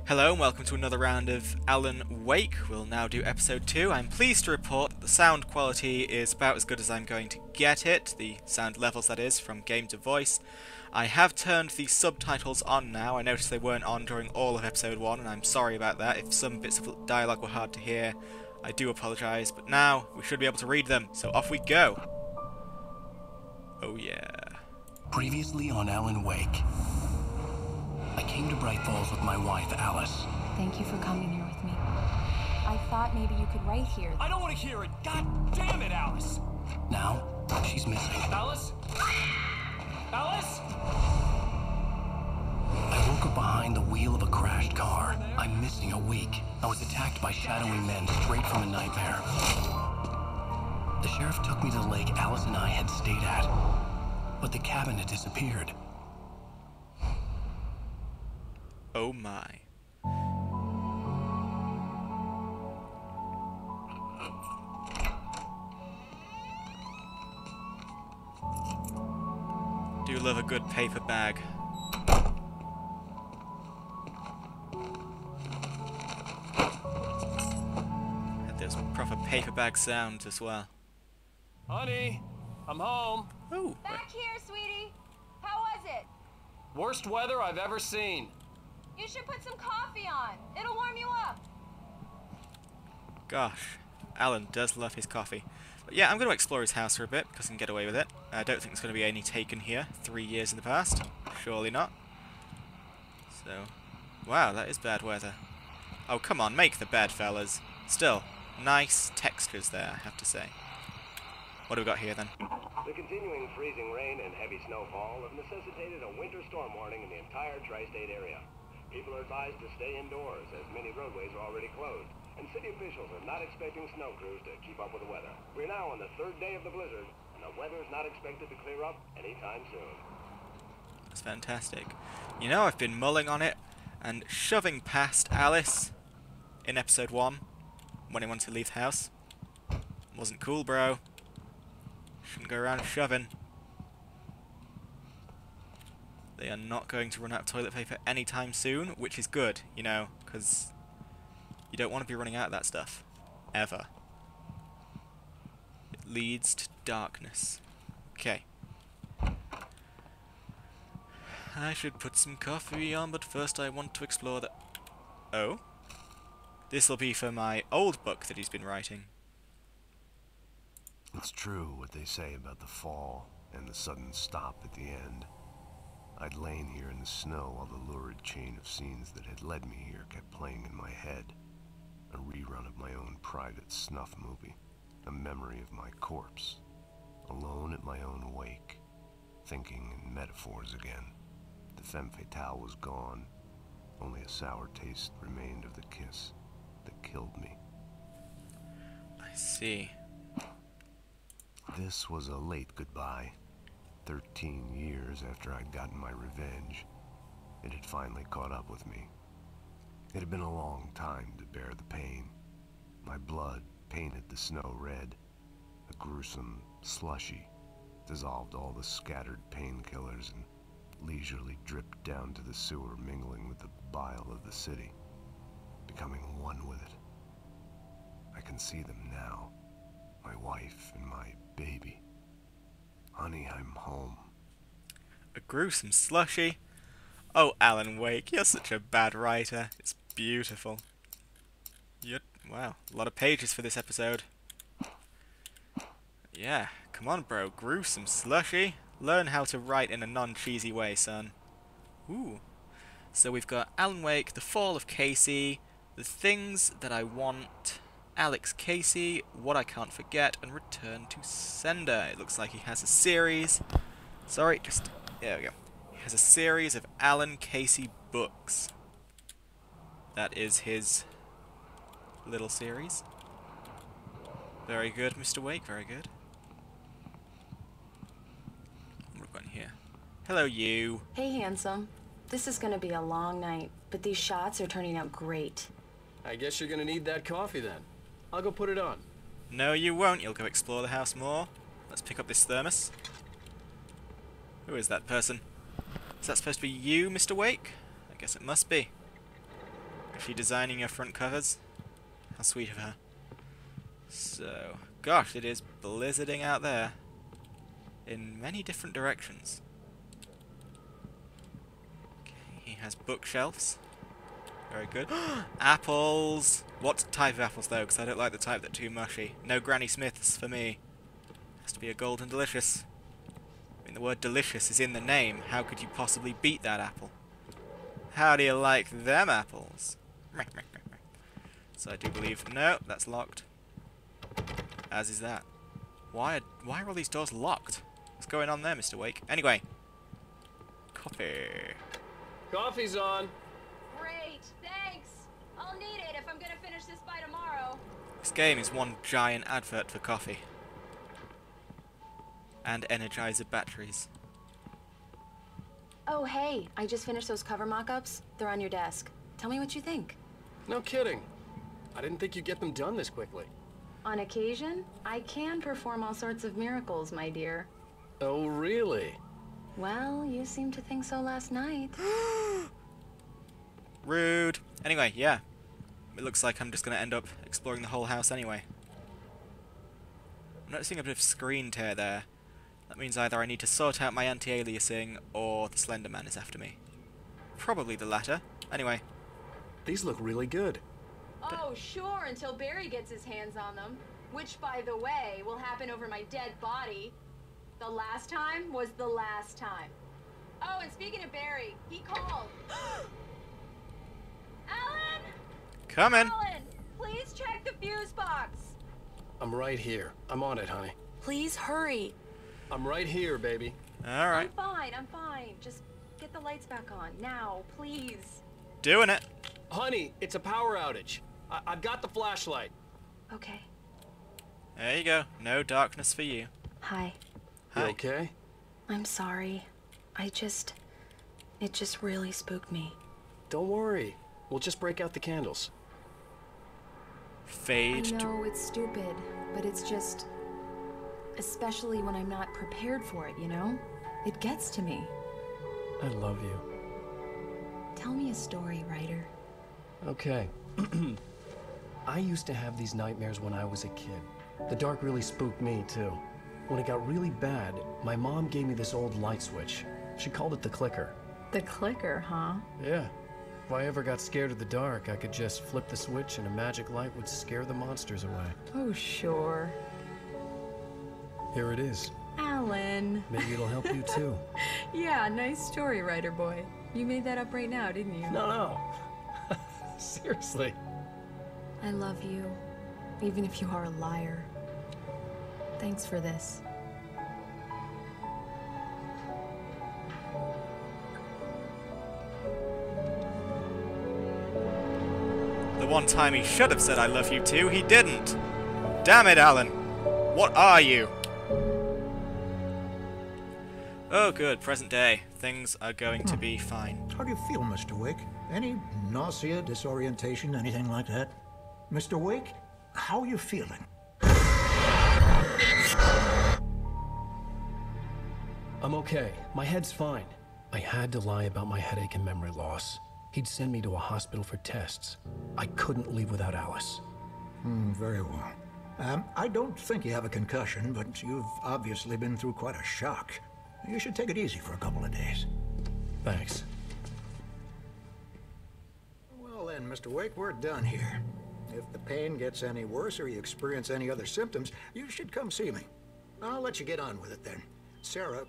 Hello and welcome to another round of Alan Wake. We'll now do episode 2. I'm pleased to report that the sound quality is about as good as I'm going to get it, the sound levels that is, from game to voice. I have turned the subtitles on now. I noticed they weren't on during all of episode 1 and I'm sorry about that. If some bits of dialogue were hard to hear, I do apologise, but now we should be able to read them, so off we go. Oh yeah. Previously on Alan Wake. I came to Bright Falls with my wife, Alice. Thank you for coming here with me. I thought maybe you could write here. I don't want to hear it! God damn it, Alice! Now, she's missing. Alice? Alice? I woke up behind the wheel of a crashed car. I'm missing a week. I was attacked by shadowy men straight from a nightmare. The sheriff took me to the lake Alice and I had stayed at, but the cabin had disappeared. Oh my. Do love a good paper bag. Had those proper paper bag sounds as well. Honey, I'm home. Ooh. Back here, sweetie. How was it? Worst weather I've ever seen. You should put some coffee on. It'll warm you up. Gosh, Alan does love his coffee. But yeah, I'm going to explore his house for a bit, because I can get away with it. I don't think there's going to be any taken here 3 years in the past. Surely not. So, wow, that is bad weather. Oh, come on, make the bed, fellas. Still, nice textures there, I have to say. What do we got here, then? The continuing freezing rain and heavy snowfall have necessitated a winter storm warning in the entire tri-state area. People are advised to stay indoors, as many roadways are already closed, and city officials are not expecting snow crews to keep up with the weather. We're now on the third day of the blizzard, and the weather's not expected to clear up anytime soon. That's fantastic. You know, I've been mulling on it, and shoving past Alice in episode 1, when he wanted to leave the house. Wasn't cool, bro. Shouldn't go around shoving. They are not going to run out of toilet paper anytime soon, which is good, you know, because you don't want to be running out of that stuff. Ever. It leads to darkness. Okay. I should put some coffee on, but first I want to explore the... Oh? This'll be for my old book that he's been writing. It's true what they say about the fall and the sudden stop at the end. I'd lain here in the snow while the lurid chain of scenes that had led me here kept playing in my head. A rerun of my own private snuff movie. A memory of my corpse. Alone at my own wake. Thinking in metaphors again. The femme fatale was gone. Only a sour taste remained of the kiss that killed me. I see. This was a late goodbye. 13 years after I'd gotten my revenge, it had finally caught up with me. It had been a long time to bear the pain. My blood painted the snow red. A gruesome slushy dissolved all the scattered painkillers and leisurely dripped down to the sewer, mingling with the bile of the city, becoming one with it. I can see them now, my wife and my baby. Honey, I'm home. A gruesome slushy. Oh, Alan Wake, you're such a bad writer. It's beautiful. Wow, a lot of pages for this episode. Yeah, come on, bro. Gruesome slushy. Learn how to write in a non-cheesy way, son. Ooh. So we've got Alan Wake, The Fall of Casey, The Things That I Want, Alex Casey, What I Can't Forget, and Return to Sender. It looks like he has a series. Sorry, just... There we go. He has a series of Alan Casey books. That is his little series. Very good, Mr. Wake, very good. What have we got in here? Hello, you. Hey, handsome. This is gonna be a long night, but these shots are turning out great. I guess you're gonna need that coffee then. I'll go put it on. No, you won't. You'll go explore the house more. Let's pick up this thermos. Who is that person? Is that supposed to be you, Mr. Wake? I guess it must be. Is she designing your front covers? How sweet of her. So, gosh, it is blizzarding out there. In many different directions. Okay, he has bookshelves. Very good. Apples! What type of apples though? Because I don't like the type that are too mushy. No Granny Smiths for me. Has to be a golden delicious. I mean, the word delicious is in the name. How could you possibly beat that apple? How do you like them apples? So I do believe... No, that's locked. As is that. Why are all these doors locked? What's going on there, Mr. Wake? Anyway. Coffee. Coffee's on. Great, thanks. I'll need it if I'm gonna finish this by tomorrow. This game is one giant advert for coffee. And Energizer batteries. Oh, hey, I just finished those cover mock-ups. They're on your desk. Tell me what you think. No kidding. I didn't think you'd get them done this quickly. On occasion, I can perform all sorts of miracles, my dear. Oh, really? Well, you seemed to think so last night. Rude. Anyway, yeah. It looks like I'm just going to end up exploring the whole house anyway. I'm noticing a bit of screen tear there. That means either I need to sort out my anti-aliasing or the Slender Man is after me. Probably the latter. Anyway. These look really good. Oh, sure, until Barry gets his hands on them. Which, by the way, will happen over my dead body. The last time was the last time. Oh, and speaking of Barry, he called. Alan! Come in. Alan, please check the fuse box. I'm right here. I'm on it, honey. Please hurry. I'm right here, baby. Alright. I'm fine. Just get the lights back on. Now, please. Doing it. Honey, it's a power outage. I've got the flashlight. Okay. There you go. No darkness for you. Hi. You Hi. okay? I'm sorry. It just really spooked me. Don't worry. We'll just break out the candles. Fade I to... know it's stupid, but it's just... Especially when I'm not prepared for it, you know? It gets to me. I love you. Tell me a story, writer. Okay. I used to have these nightmares when I was a kid. The dark really spooked me, too. When it got really bad, my mom gave me this old light switch. She called it the clicker. The clicker, huh? Yeah. If I ever got scared of the dark, I could just flip the switch and a magic light would scare the monsters away. Oh, sure. Here it is. Alan. Maybe it'll help you, too. Yeah, nice story, writer boy. You made that up right now, didn't you? No. Seriously. I love you, even if you are a liar. Thanks for this. The one time he should have said I love you too, he didn't. Damn it, Alan. What are you? Oh good, present day. Things are going to be fine. How do you feel, Mr. Wake? Any nausea, disorientation, anything like that? Mr. Wake, how are you feeling? I'm okay. My head's fine. I had to lie about my headache and memory loss. He'd send me to a hospital for tests. I couldn't leave without Alice. Very well. I don't think you have a concussion, but you've obviously been through quite a shock. You should take it easy for a couple of days. Thanks. Well then, Mr. Wake, we're done here. If the pain gets any worse or you experience any other symptoms, you should come see me. I'll let you get on with it then. Sarah,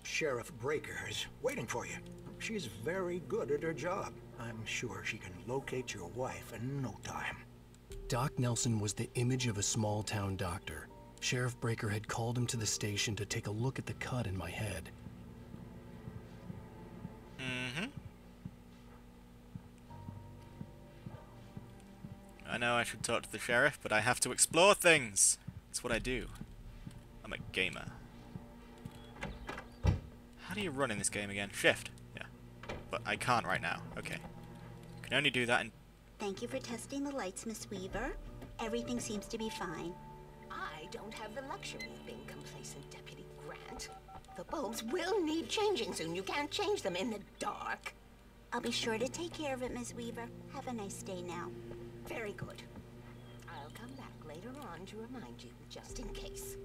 Sheriff Breaker, is waiting for you. She's very good at her job. I'm sure she can locate your wife in no time. Doc Nelson was the image of a small-town doctor. Sheriff Breaker had called him to the station to take a look at the cut in my head. I know I should talk to the sheriff, but I have to explore things. That's what I do. I'm a gamer. How do you run in this game again? Shift. Yeah. But I can't right now. Okay. Can only do that in... Thank you for testing the lights, Miss Weaver. Everything seems to be fine. I don't have the luxury of being complacent, Deputy Grant. The bulbs will need changing soon. You can't change them in the dark. I'll be sure to take care of it, Miss Weaver. Have a nice day now. Very good. I'll come back later on to remind you, just in case.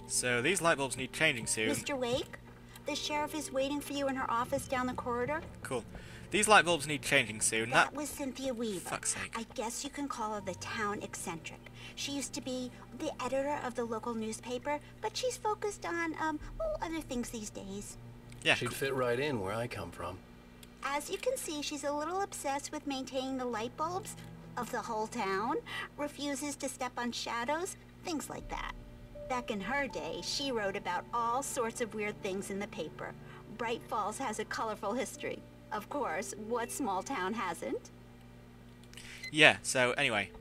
So these light bulbs need changing soon. Mr. Wake, the sheriff is waiting for you in her office down the corridor. Cool. These light bulbs need changing soon. That was Cynthia Weaver. Fuck's sake. I guess you can call her the town eccentric. She used to be the editor of the local newspaper, but she's focused on, other things these days. Yeah. She'd fit right in where I come from. As you can see, she's a little obsessed with maintaining the light bulbs of the whole town, refuses to step on shadows, things like that. Back in her day, she wrote about all sorts of weird things in the paper. Bright Falls has a colorful history. Of course, what small town hasn't? Yeah, so anyway.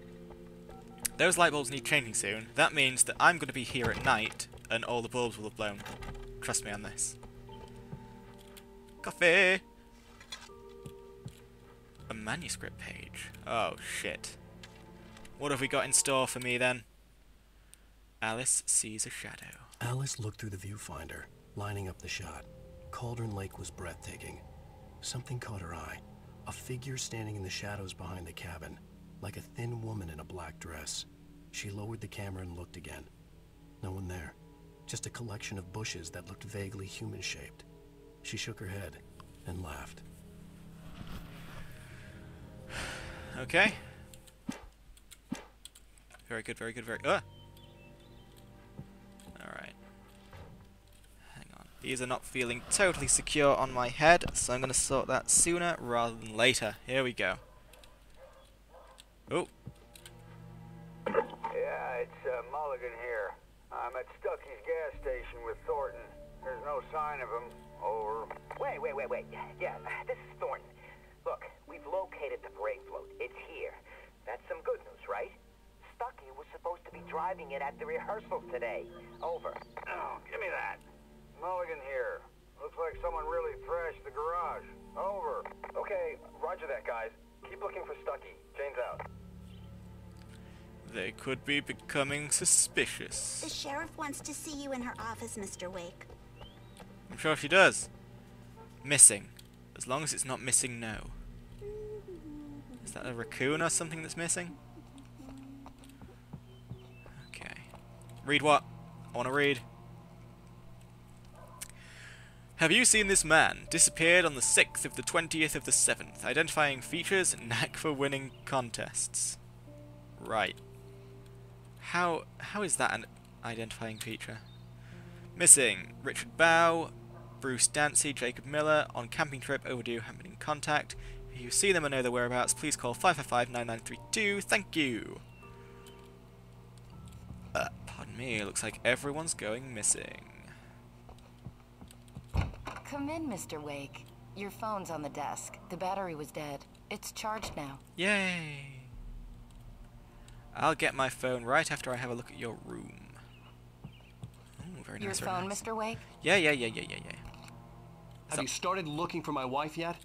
Those light bulbs need changing soon. That means that I'm going to be here at night, and all the bulbs will have blown. Trust me on this. Coffee! A manuscript page. Oh, shit. What have we got in store for me, then? Alice sees a shadow. Alice looked through the viewfinder, lining up the shot. Cauldron Lake was breathtaking. Something caught her eye. A figure standing in the shadows behind the cabin, like a thin woman in a black dress. She lowered the camera and looked again. No one there. Just a collection of bushes that looked vaguely human-shaped. She shook her head and laughed. Okay. Very good, very good, very... Alright. Hang on. These are not feeling totally secure on my head, so I'm going to sort that sooner rather than later. Here we go. Oh. Yeah, it's Mulligan here. I'm at Stucky's gas station with Thornton. There's no sign of him. Over. Wait. Yeah, this is Thornton. Look, we've located the parade float. It's here. That's some good news, right? Stucky was supposed to be driving it at the rehearsal today. Over. Oh, give me that. Mulligan here. Looks like someone really thrashed the garage. Over. Okay, roger that, guys. Keep looking for Stucky. Jane's out. They could be becoming suspicious. The sheriff wants to see you in her office, Mr. Wake. I'm sure she does. Missing. As long as it's not missing no. Is that a raccoon or something that's missing? Okay. Read what? I want to read. Have you seen this man? Disappeared on the 6th of the 20th of the 7th. Identifying features, knack for winning contests. Right. How is that an identifying feature? Missing. Richard Bow, Bruce Dancy, Jacob Miller, on camping trip, overdue, haven't been in contact. If you see them or know their whereabouts, please call 555-9932. Thank you. Pardon me, it looks like everyone's going missing. Come in, Mr. Wake. Your phone's on the desk. The battery was dead. It's charged now. Yay! I'll get my phone right after I have a look at your room. Ooh, very nice. Your phone, nice. Mr. Wake? Yeah. Have you started looking for my wife yet?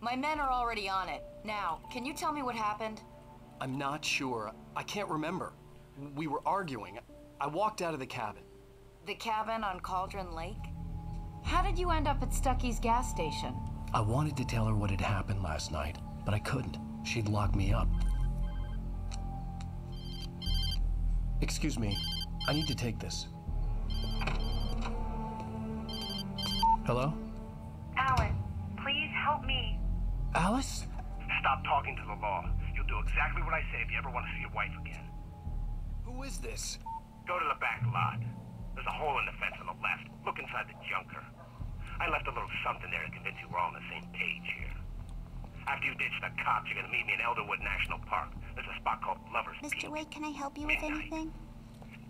My men are already on it. Now, can you tell me what happened? I'm not sure. I can't remember. We were arguing. I walked out of the cabin. The cabin on Cauldron Lake? How did you end up at Stucky's gas station? I wanted to tell her what had happened last night, but I couldn't. She'd lock me up. Excuse me. I need to take this. Hello? Alan, please help me. Alice? Stop talking to the law. You'll do exactly what I say if you ever want to see your wife again. Who is this? Go to the back lot. There's a hole in the fence on the left. Look inside the junker. I left a little something there to convince you we're all on the same page here. After you ditch the cops, you're gonna meet me in Elderwood National Park. There's a spot called Lover's Peak. Mr. Wake, can I help you with anything?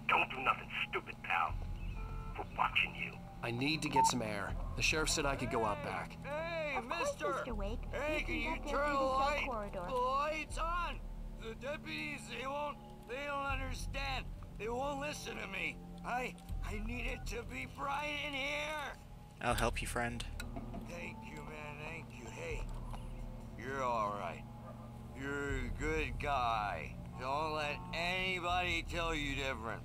Don't do nothing stupid, pal. We're watching you. I need to get some air. The sheriff said I could go out back. Hey, Of course, Mr. Wake. Hey, can you Get there turn through the the cell light? corridor. The light's on. The deputies, they don't understand. They won't listen to me. I need it to be bright in here. I'll help you, friend. Thank you, man. Thank you. Hey, you're all right. You're a good guy. Don't let anybody tell you different.